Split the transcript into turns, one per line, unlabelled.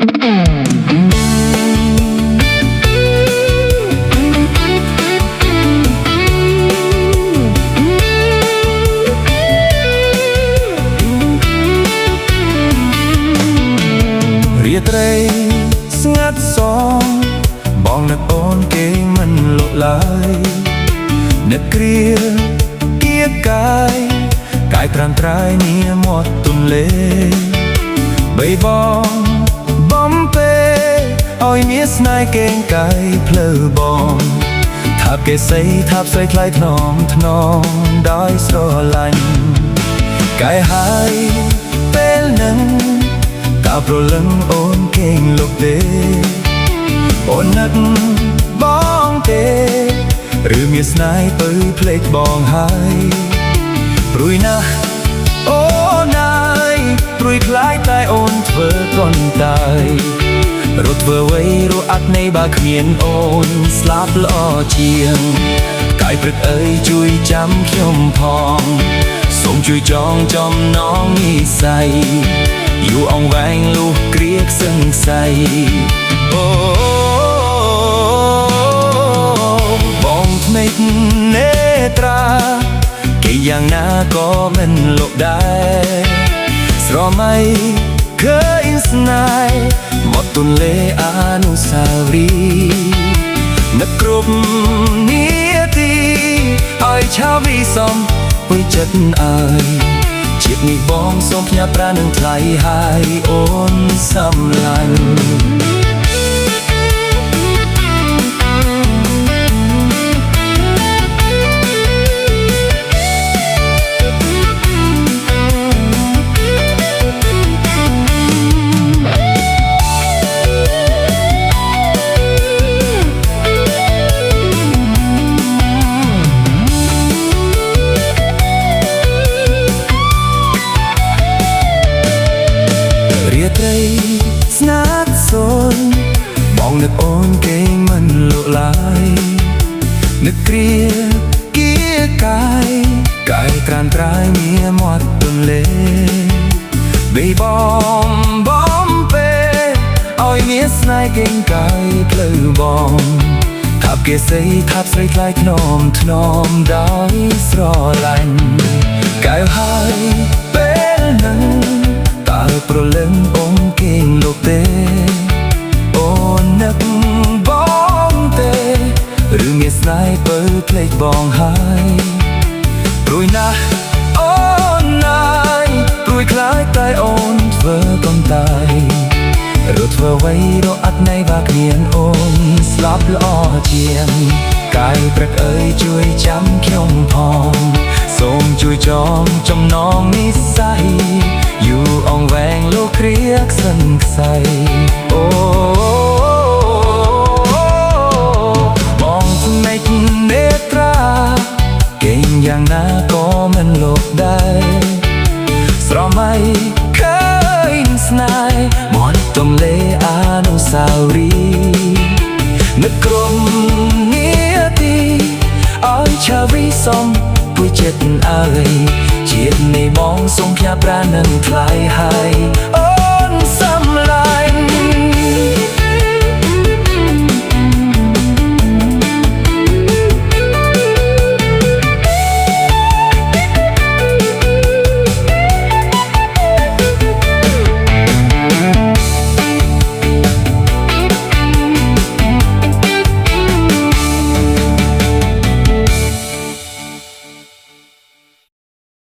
រាត្រីស្ងាត់សងបងនឹកអូនគេមិនលក់ឡើយនឹកគ្រាគៀកកាយត្រាំត្រាយនាមាត់ទន្លេបីបងបំពេឲ្យមានស្នេហ៍កេងកាយផ្លូវបងថាបគេសីថាបស្រីថ្លៃថ្នមថ្នមដោយស្រឡាញ់កាយហើយពេលនឹងតើប្រលឹងអូនគេងលុកទេអូននឹកបងទេឬមានស្នេហ៍ទៅភ្លេចបងហើយព្រួយណាស់អូនអើយព្រួយខ្លាចតែអូនធ្វើកូនតាយរត់ធ្វើអ្វីរស់អត់នៃបើគ្មានអូនស្លាប់ល្អជាងកាយព្រឹកអើយជួយចាំខ្ញុំផងសូមជួយចងចំណងនិស្ស័យយូរអង្វែងលុះគ្រាខ្សឹងស័យអូបងភ្នែកនេត្រាគេយ៉ាងណាក៏មិនលុបដែរស្រមៃឃើញស្នេហ៍មកទន្លេអនុស្សាវរីយ៍នឹកគ្រប់នាទីឲ្យឆាវីសំពេញចិត្តអើយជាតិនេះបងសូមផ្ញើប្រាណនឹងថ្លៃហើយអូនសំឡាញ់ត្រីស្ងាត់សូន្យបងនឹកអូនគេមិនលក់ឡើយនឹកគ្រាគៀកកាយត្រានត្រាយមានមាត់ទន្លេបីបងបំពេឲ្យមានស្នេហ៍កេងកាយផ្លូវបងថាបគេសីថាបស្រីថ្លៃថ្នមថ្នមដោយស្រឡាញ់កែវហើយពេលនឹងតើប្រលឹងអូនគេងលុបទេអូននឹកបងទេឬមានស្នេហ៍បើភ្លេចបងហើយព្រួយណាស់អូនអើយព្រួយខ្លាចតែអូនធ្វើកុំតាយរត់ធ្វើអ្វីរកអត់ណៃបើគ្មានអូនស្លាប់ល្អជាងកាយព្រឹកអើយជួយចាំខ្ញុំផងសូមជួយចងចំណងនិស្ស័យយូរអង្វែងលោកគ្រាខ្សឹងខ្ស័យអូបងភ្នែកនេត្រាគេងយ៉ាងណាក៏មិនលុបដែរស្រមៃឃើញស្នេហ៍មាត់ទន្លេអនុស្សាវរីយ៍នឹកគ្រប់នាទីឲ្យឆាវីសំពួយចិត្តអើយជាតិនេះបងសូមផ្ញើប្រាណនឹងថ្លៃហើយ